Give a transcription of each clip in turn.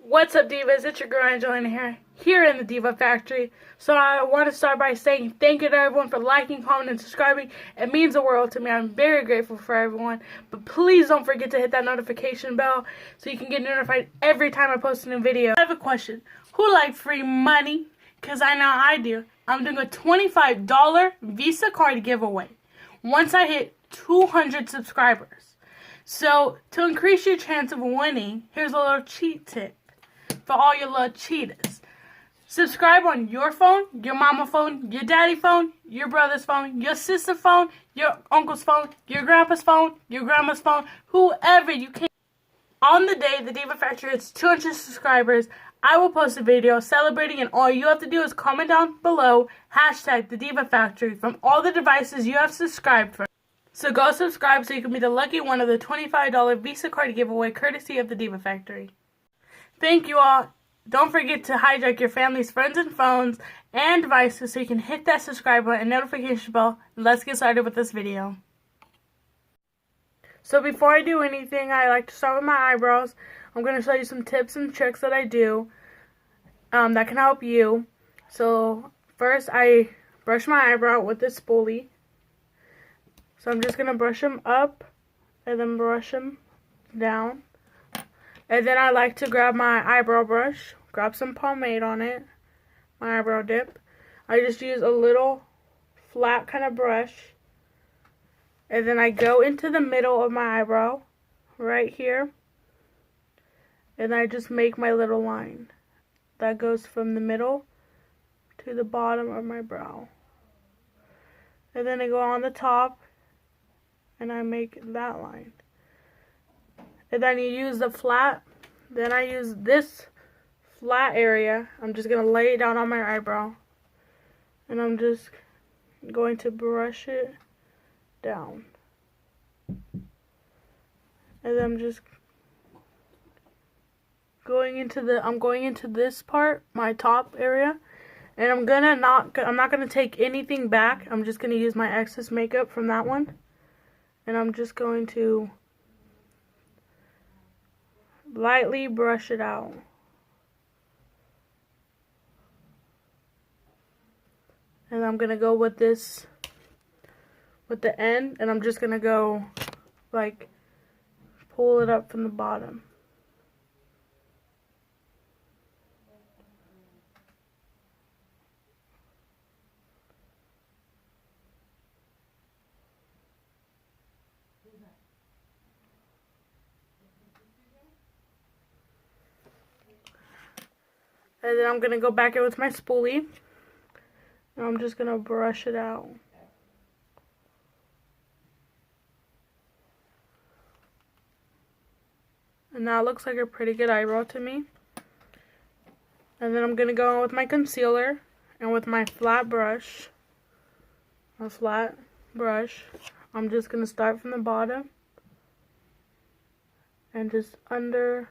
What's up, Divas? It's your girl Angelina here in the Diva Factory. So I want to start by saying thank you to everyone for liking, commenting, and subscribing. It means the world to me. I'm very grateful for everyone. But please don't forget to hit that notification bell so you can get notified every time I post a new video. I have a question. Who likes free money? Because I know I do. I'm doing a $25 Visa card giveaway once I hit 200 subscribers. So to increase your chance of winning, here's a little cheat tip for all your little cheaters. Subscribe on your phone, your mama phone, your daddy phone, your brother's phone, your sister's phone, your uncle's phone, your grandpa's phone, your grandma's phone, whoever you can. On the day the Diva Factory hits 200 subscribers, I will post a video celebrating, and all you have to do is comment down below hashtag the Diva Factory from all the devices you have subscribed for. So go subscribe so you can be the lucky one of the $25 Visa card giveaway courtesy of the Diva Factory. Thank you all. Don't forget to hijack your family's friends and phones and devices so you can hit that subscribe button and notification bell. Let's get started with this video. So before I do anything, I like to start with my eyebrows. I'm going to show you some tips and tricks that I do that can help you. So first, I brush my eyebrow with this spoolie. So I'm just going to brush them up and then brush them down. And then I like to grab my eyebrow brush, grab some pomade on it, my eyebrow dip. I just use a little flat kind of brush. And then I go into the middle of my eyebrow, right here. And I just make my little line. That goes from the middle to the bottom of my brow. And then I go on the top and I make that line. And then you use the flat. Then I use this flat area. I'm just going to lay it down on my eyebrow. And I'm just going to brush it down. And then I'm just going into this part, my top area. And I'm not going to take anything back. I'm just going to use my excess makeup from that one. And I'm just going to lightly brush it out. And I'm going to go with this, with the end, and I'm just going to go, like, pull it up from the bottom. And then I'm going to go back in with my spoolie. And I'm just going to brush it out. And that looks like a pretty good eyebrow to me. And then I'm going to go in with my concealer. And with my flat brush. I'm just going to start from the bottom. And just underline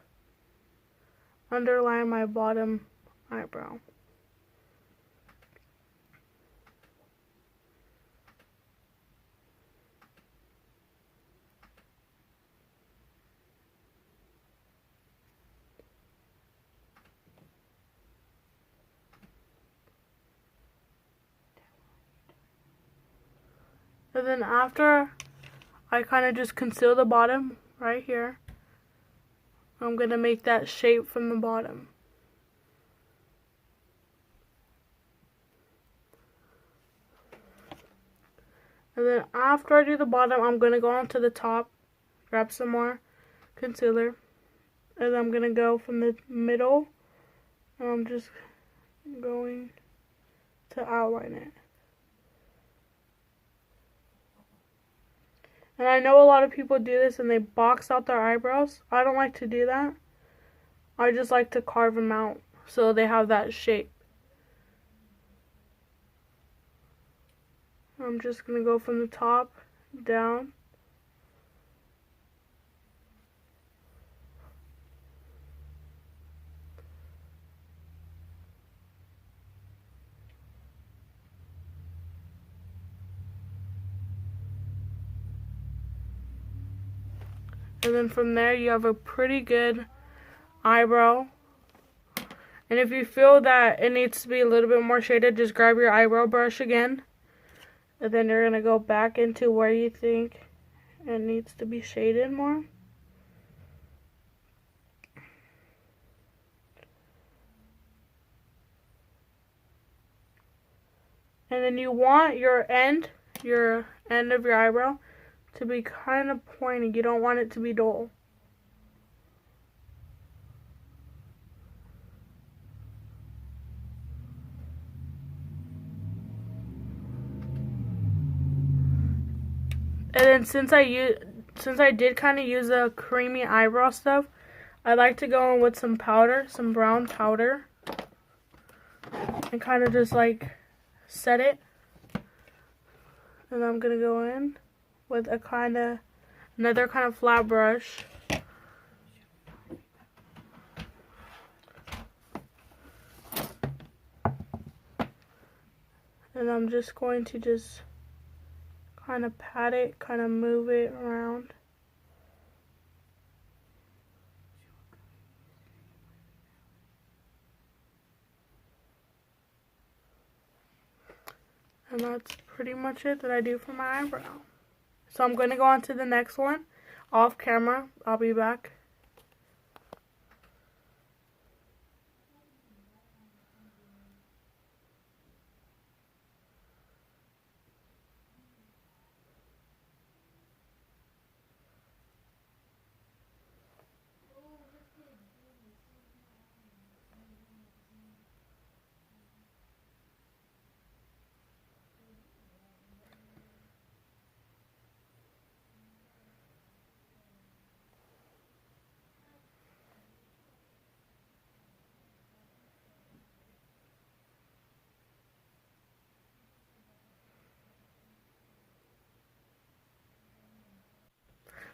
my bottom eyebrow. And then after I kind of just conceal the bottom right here, I'm going to make that shape from the bottom. And then after I do the bottom, I'm going to go on to the top, grab some more concealer, and then I'm going to go from the middle, and I'm just going to outline it. And I know a lot of people do this and they box out their eyebrows. I don't like to do that. I just like to carve them out so they have that shape. I'm just going to go from the top down. And then from there you have a pretty good eyebrow And if you feel that it needs to be a little bit more shaded, just grab your eyebrow brush again. And then you're going to go back into where you think it needs to be shaded more. And then you want your end of your eyebrow to be kind of pointy. You don't want it to be dull. And then since I did kind of use a creamy eyebrow stuff, I like to go in with some powder, some brown powder, and kind of just like set it. And I'm gonna go in with another kind of flat brush. And I'm just going to just kind of pat it, kind of move it around. And that's pretty much it that I do for my eyebrow. So I'm going to go on to the next one off camera. I'll be back.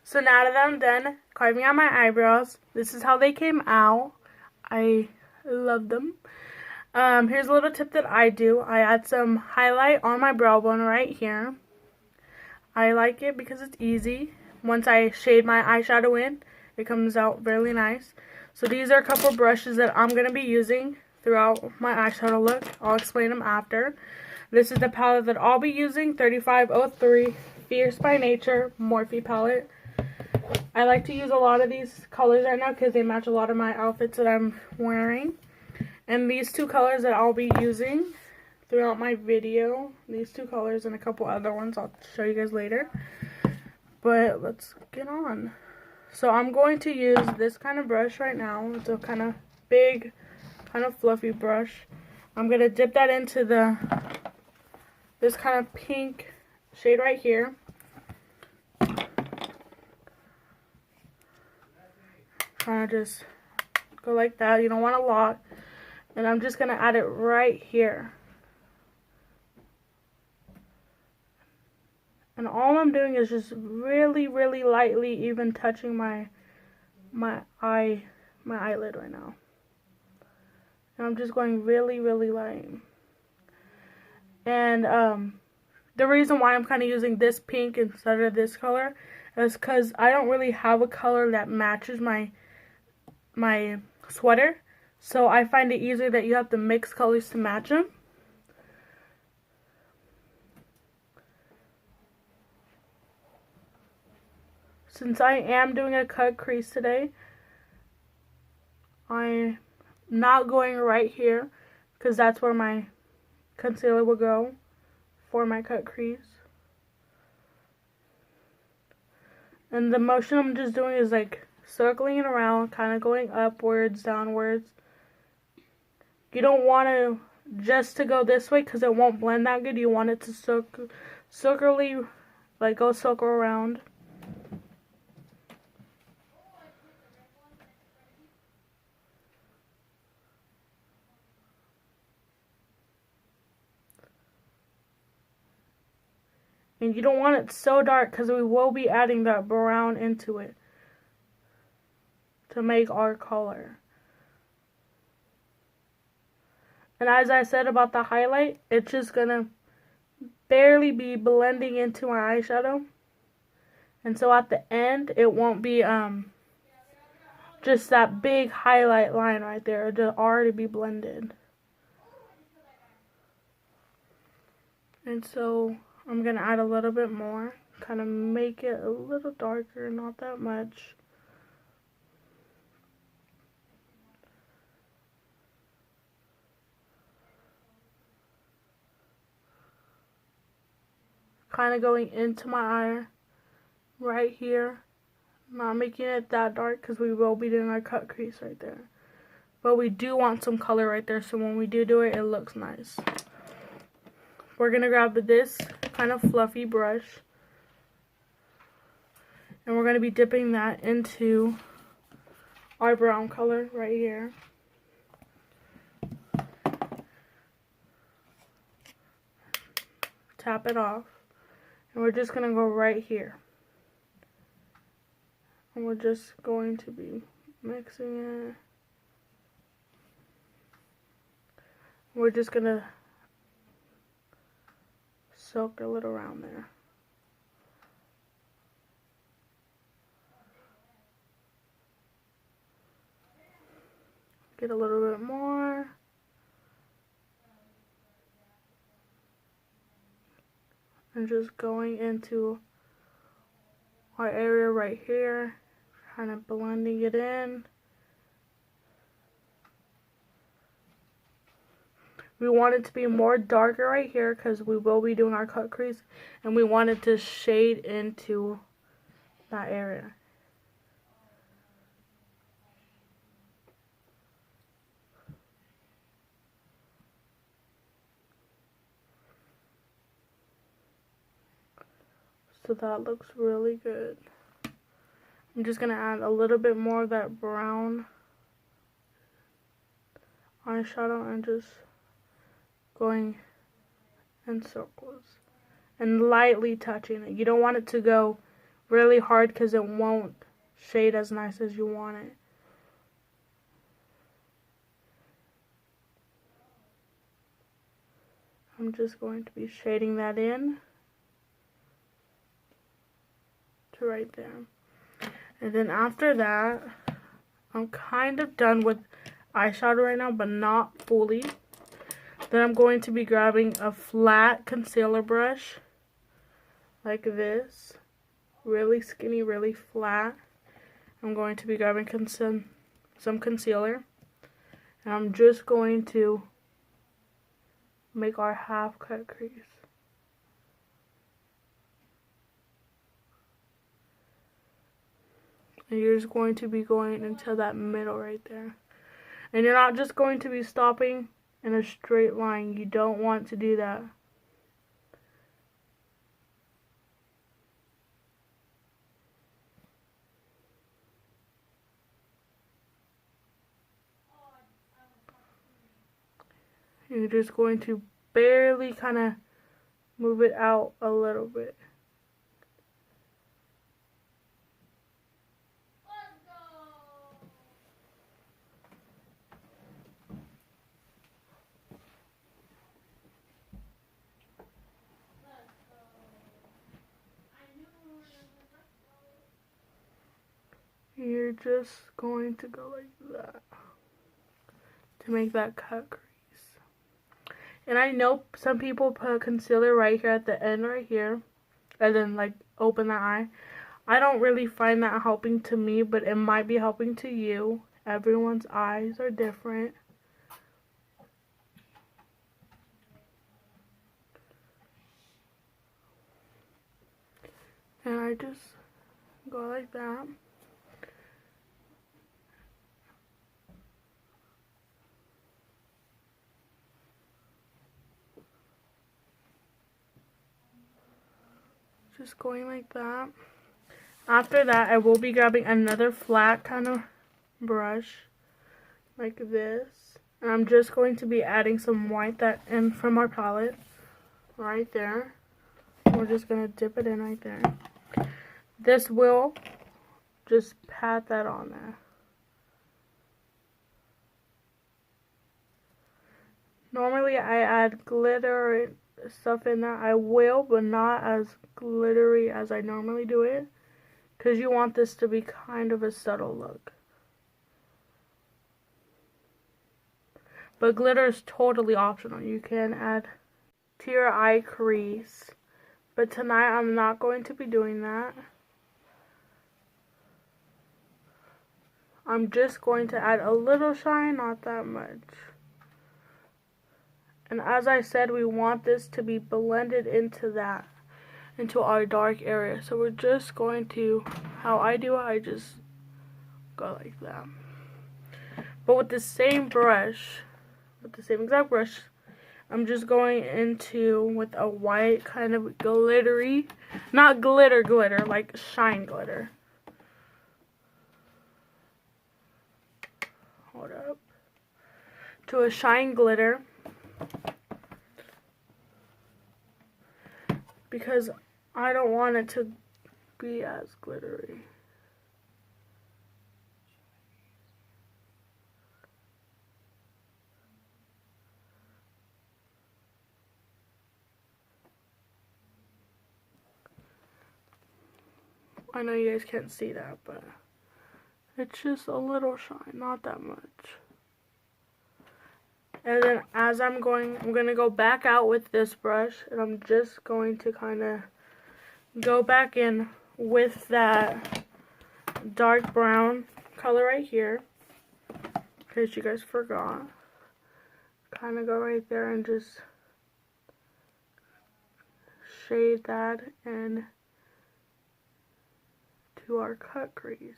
So now that I'm done carving out my eyebrows, this is how they came out. I love them. Here's a little tip that I do. I add some highlight on my brow bone right here. I like it because it's easy. Once I shade my eyeshadow in, it comes out really nice. So these are a couple brushes that I'm going to be using throughout my eyeshadow look. I'll explain them after. This is the palette that I'll be using, 3503 Fierce by Nature Morphe palette. I like to use a lot of these colors right now because they match a lot of my outfits that I'm wearing. And these two colors that I'll be using throughout my video, these two colors and a couple other ones I'll show you guys later. But let's get on. So I'm going to use this kind of brush right now. It's a kind of big, kind of fluffy brush. I'm going to dip that into this kind of pink shade right here. Kind of just go like that. You don't want a lot. And I'm just going to add it right here. And all I'm doing is just really, really lightly even touching my eyelid right now. And I'm just going really, really light. And the reason why I'm kind of using this pink instead of this color is because I don't really have a color that matches my sweater. So I find it easier that you have to mix colors to match them. Since I am doing a cut crease today, I'm not going right here because that's where my concealer will go for my cut crease. And the motion I'm just doing is like circling it around, kind of going upwards, downwards. You don't want to just to go this way because it won't blend that good. You want it to circle around. And you don't want it so dark because we will be adding that brown into it to make our color. And as I said about the highlight, it's just going to barely be blending into my eyeshadow. And so at the end, it won't be just that big highlight line right there. It'll already be blended. And so I'm going to add a little bit more. Kind of make it a little darker, not that much. Kind of going into my eye right here. Not making it that dark because we will be doing our cut crease right there. But we do want some color right there, so when we do it, it looks nice. We're going to grab this kind of fluffy brush. And we're going to be dipping that into our brown color right here. Tap it off. And we're just going to go right here. And we're just going to be mixing it. We're just going to soak a little around there. Get a little bit more. And just going into our area right here, kind of blending it in. We want it to be more darker right here because we will be doing our cut crease, and we want it to shade into that area. So that looks really good. I'm just going to add a little bit more of that brown eyeshadow and just going in circles and lightly touching it. You don't want it to go really hard because it won't shade as nice as you want it. I'm just going to be shading that in to right there. And then after that, I'm kind of done with eyeshadow right now, but not fully. Then I'm going to be grabbing a flat concealer brush like this, really skinny, really flat. I'm going to be grabbing some concealer, and I'm just going to make our half cut crease. And you're just going to be going into that middle right there. And you're not just going to be stopping in a straight line. You don't want to do that. You're just going to barely kind of move it out a little bit. You're just going to go like that to make that cut crease. And I know some people put concealer right here at the end right here and then like open the eye. I don't really find that helping to me, but it might be helping to you. Everyone's eyes are different. And I just go like that. Just going like that. After that, I will be grabbing another flat kind of brush like this. And I'm just going to be adding some white that in from our palette right there. We're just going to dip it in right there. This will just pat that on there. Normally I add glitter and stuff in that. I will, but not as glittery as I normally do it, because you want this to be kind of a subtle look. but glitter is totally optional. You can add to your eye crease, but tonight I'm not going to be doing that. I'm just going to add a little shine, not that much. And as I said, we want this to be blended into our dark area. So we're just going to, how I do it, I just go like that. But with the same brush, with the same exact brush, I'm just going into with a white kind of glittery, not glitter, like shine glitter. Hold up. To a shine glitter. Because I don't want it to be as glittery. I know you guys can't see that, but it's just a little shine, not that much. And then as I'm going to go back out with this brush, and I'm just going to kind of go back in with that dark brown color right here, in case you guys forgot. Kind of go right there and just shade that in to our cut crease.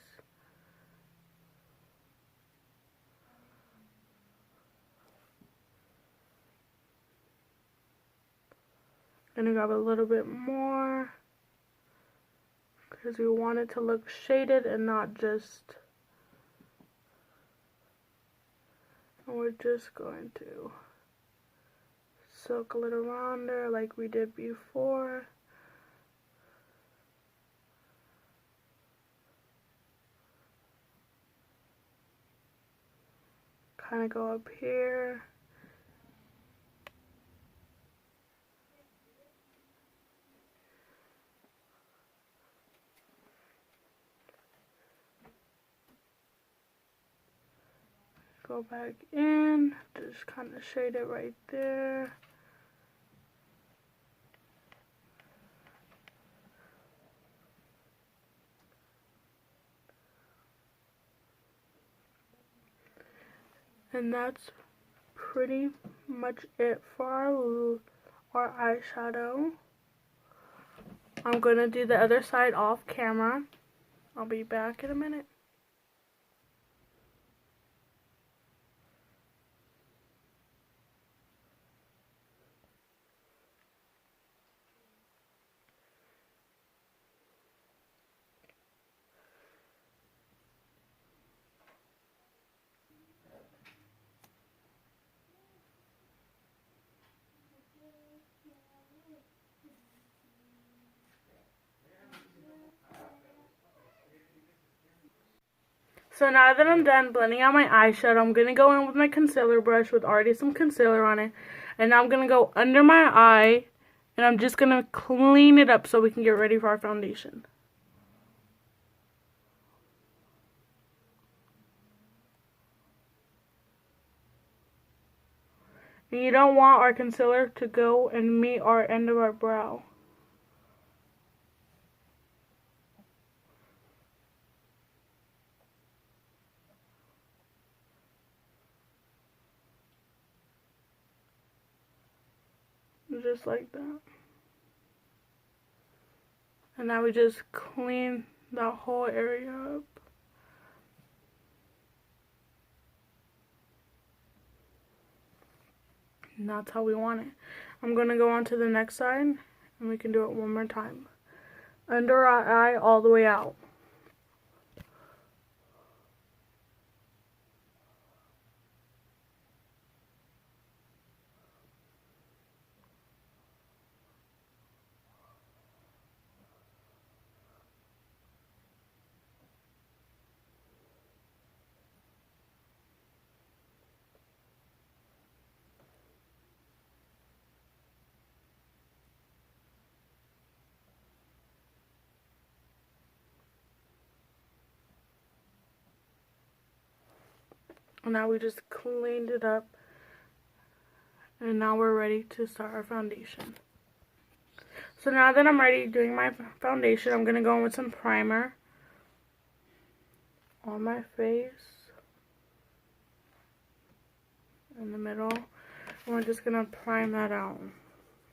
Gonna grab a little bit more because we want it to look shaded and not just, and we're just going to soak a little around there like we did before. Kind of go up here. Go back in, just kind of shade it right there. And that's pretty much it for our eyeshadow. I'm going to do the other side off camera. I'll be back in a minute. So now that I'm done blending out my eyeshadow, I'm going to go in with my concealer brush with already some concealer on it. And now I'm going to go under my eye, and I'm just going to clean it up so we can get ready for our foundation. And you don't want our concealer to go and meet our end of our brow. Just like that. And now we just clean that whole area up. And that's how we want it. I'm going to go on to the next side, and we can do it one more time. Under our eye all the way out. And now we just cleaned it up. And now we're ready to start our foundation. So now that I'm ready doing my foundation, I'm going to go in with some primer on my face, in the middle, and we're just going to prime that out.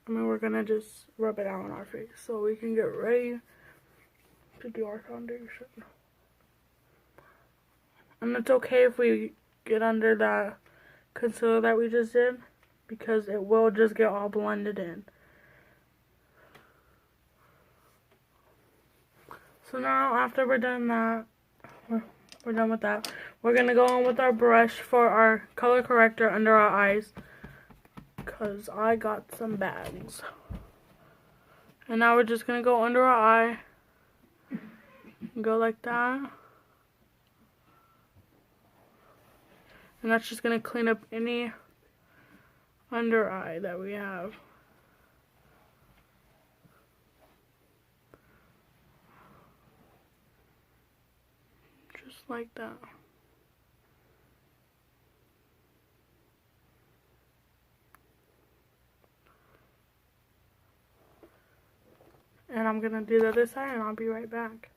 I mean, we're going to just rub it out on our face so we can get ready to do our foundation. And it's okay if we get under that concealer that we just did, because it will just get all blended in. So now after we're done that, we're done with that, we're going to go in with our brush for our color corrector under our eyes, because I got some bags. And now we're just going to go under our eye, go like that. And that's just going to clean up any under eye that we have. Just like that. And I'm going to do the other side and I'll be right back.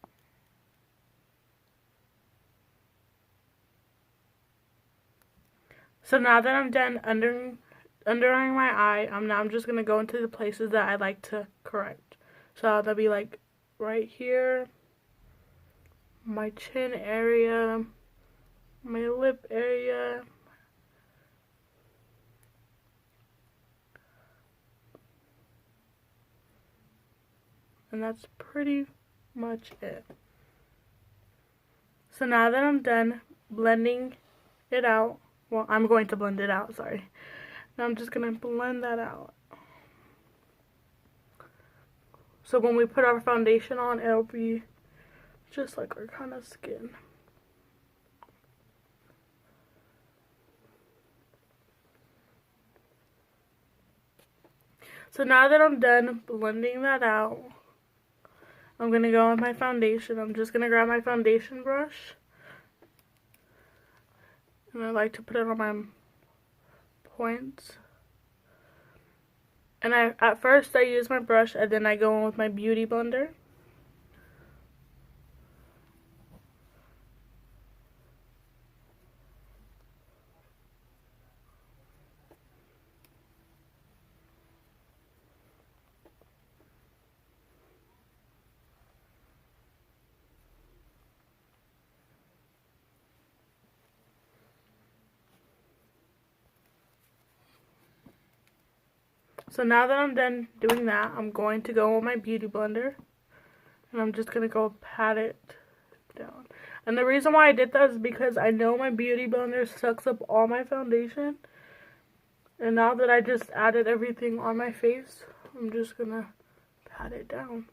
So now that I'm done undering my eye, I'm just going to go into the places that I like to correct. So that'll be like right here, my chin area, my lip area, and that's pretty much it. So now that I'm done blending it out, well, I'm going to blend it out, sorry. Now I'm just going to blend that out. So when we put our foundation on, it'll be just like our kind of skin. So now that I'm done blending that out, I'm going to go with my foundation. I'm just going to grab my foundation brush. And I like to put it on my points. And at first I use my brush and then I go in with my beauty blender. So now that I'm done doing that, I'm going to go with my beauty blender. And I'm just going to go pat it down. And the reason why I did that is because I know my beauty blender sucks up all my foundation. And now that I just added everything on my face, I'm just going to pat it down.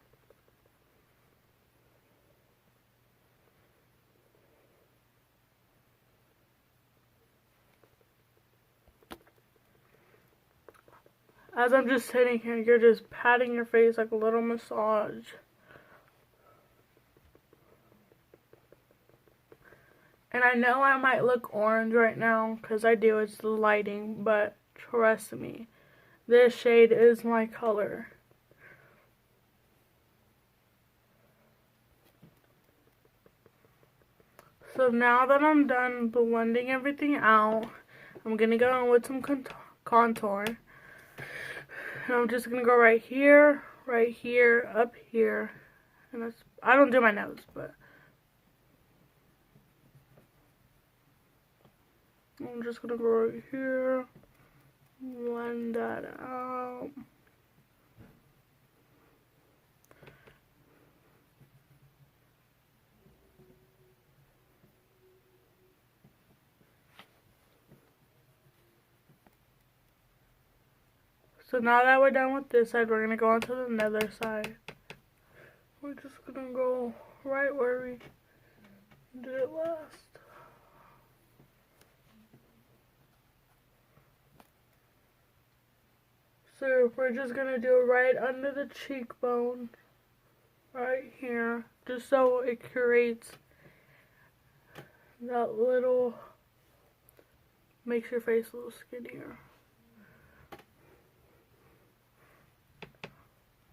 As I'm just sitting here, you're just patting your face like a little massage. And I know I might look orange right now, because I do, it's the lighting, but trust me, this shade is my color. So now that I'm done blending everything out, I'm going to go in with some contour. And I'm just going to go right here, up here. And that's, I don't do my nose, but I'm just going to go right here, blend that out. So now that we're done with this side, we're going to go on to the nether side. We're just going to go right where we did it last. So we're just going to do it right under the cheekbone, right here, just so it creates that little, makes your face a little skinnier.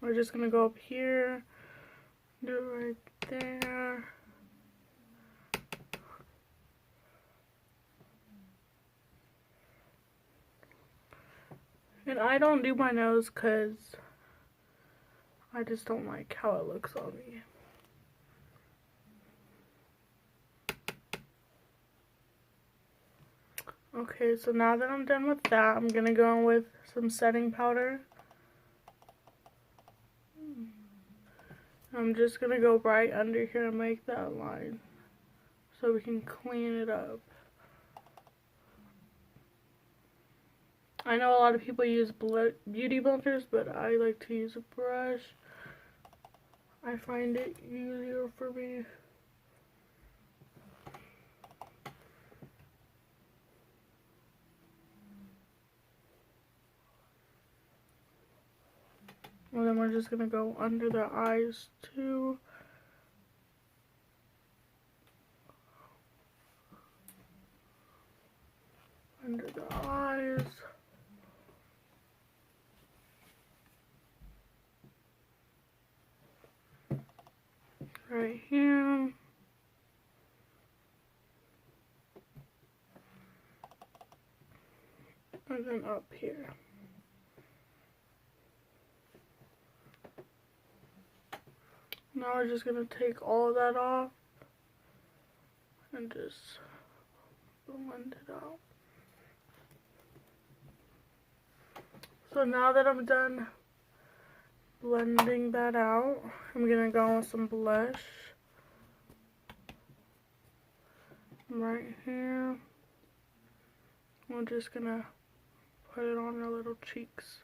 We're just gonna go up here, do it right there. And I don't do my nose because I just don't like how it looks on me. Okay, so now that I'm done with that, I'm gonna go in with some setting powder. I'm just gonna go right under here and make that line so we can clean it up. I know a lot of people use beauty blenders, but I like to use a brush. I find it easier for me. And then we're just gonna go under the eyes too. Under the eyes. Right here. And then up here. Now we're just gonna take all of that off and just blend it out. So now that I'm done blending that out, I'm gonna go with some blush right here. We're just gonna put it on our little cheeks.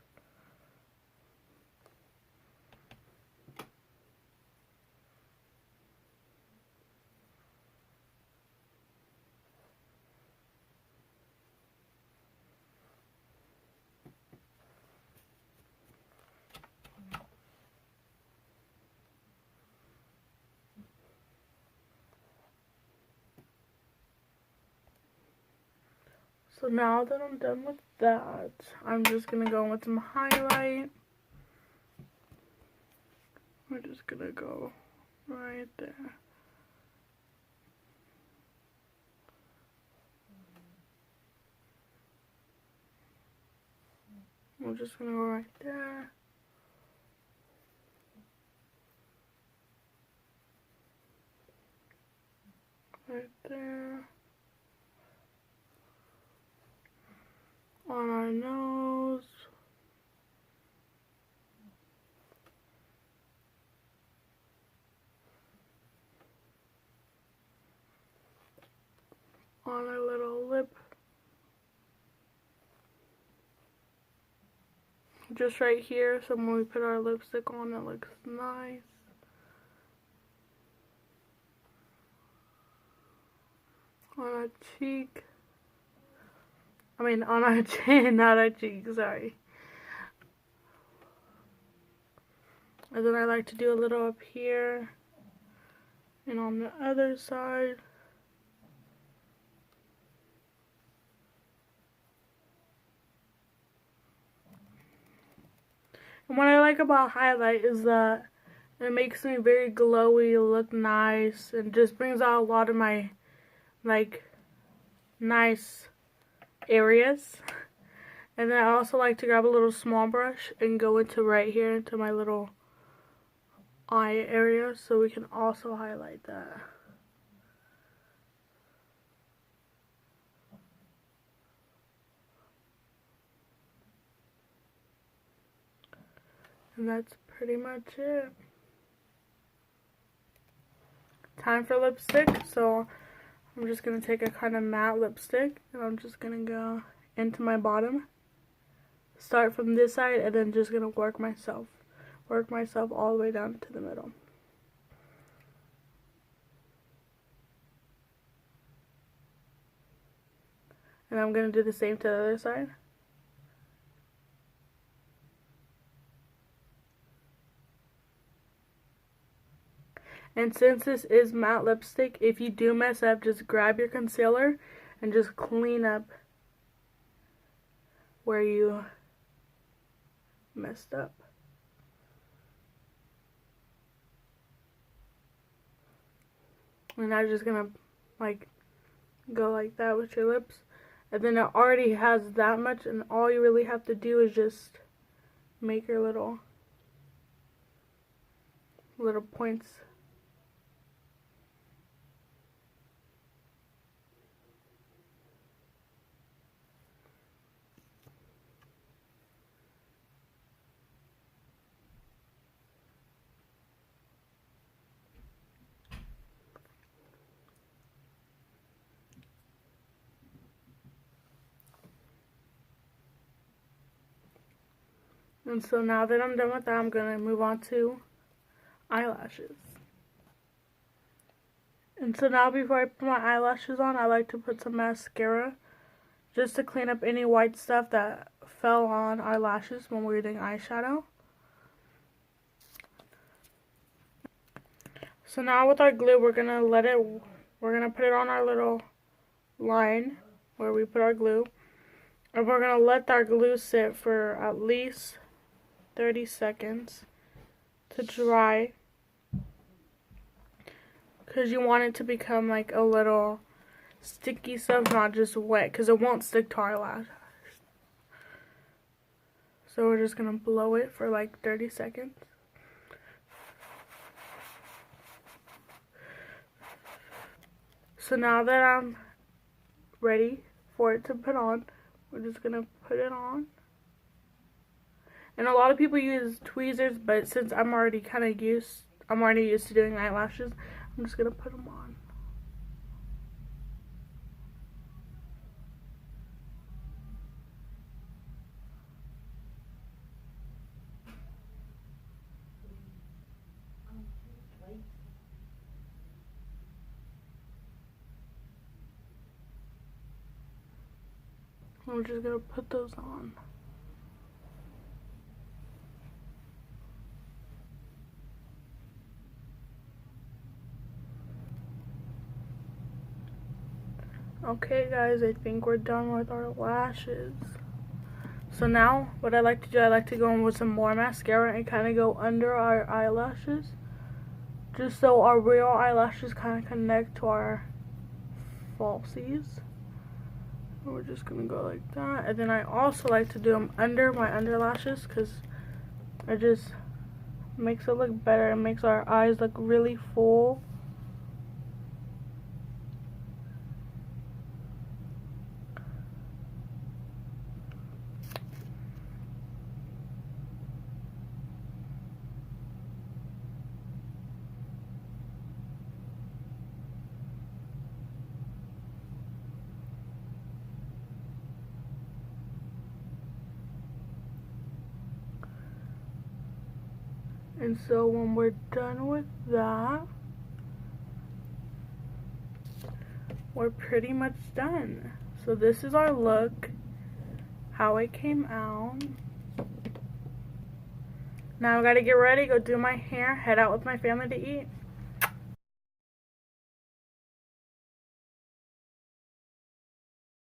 So now that I'm done with that, I'm just gonna go with some highlight. We're just gonna go right there. We're just gonna go right there. Right there. On our nose. On our little lip. Just right here, so when we put our lipstick on, it looks nice. On our cheek. I mean, on our chin, not our cheek, sorry. And then I like to do a little up here. And on the other side. And what I like about highlight is that it makes me very glowy, look nice, and just brings out a lot of my, like, nice areas. And then I also like to grab a little small brush and go into right here into my little eye area so we can also highlight that. And that's pretty much it. Time for lipstick. So I'm just going to take a kind of matte lipstick and I'm just going to go into my bottom. Start from this side and then just going to work myself all the way down to the middle. And I'm going to do the same to the other side. And since this is matte lipstick, if you do mess up, just grab your concealer and just clean up where you messed up. And I'm just gonna like go like that with your lips. And then it already has that much, and all you really have to do is just make your little points. And so now that I'm done with that, I'm going to move on to eyelashes. And so now before I put my eyelashes on, I like to put some mascara just to clean up any white stuff that fell on our lashes when we were doing eyeshadow. So now with our glue, we're going to put it on our little line where we put our glue. And we're going to let our glue sit for at least 30 seconds to dry, because you want it to become like a little sticky stuff, not just wet, because it won't stick to our lash. So we're just going to blow it for like 30 seconds. So now that I'm ready for it to put on, we're just going to put it on. And a lot of people use tweezers, but since I'm already used to doing eyelashes, I'm just going to put them on. I'm just going to put those on. Okay guys, I think we're done with our lashes. So now, what I like to do, I like to go in with some more mascara and kind of go under our eyelashes, just so our real eyelashes kind of connect to our falsies. We're just going to go like that. And then I also like to do them under my underlashes, because it just makes it look better. It makes our eyes look really full. And so when we're done with that, we're pretty much done. So this is our look, how it came out. Now I gotta get ready, go do my hair, head out with my family to eat.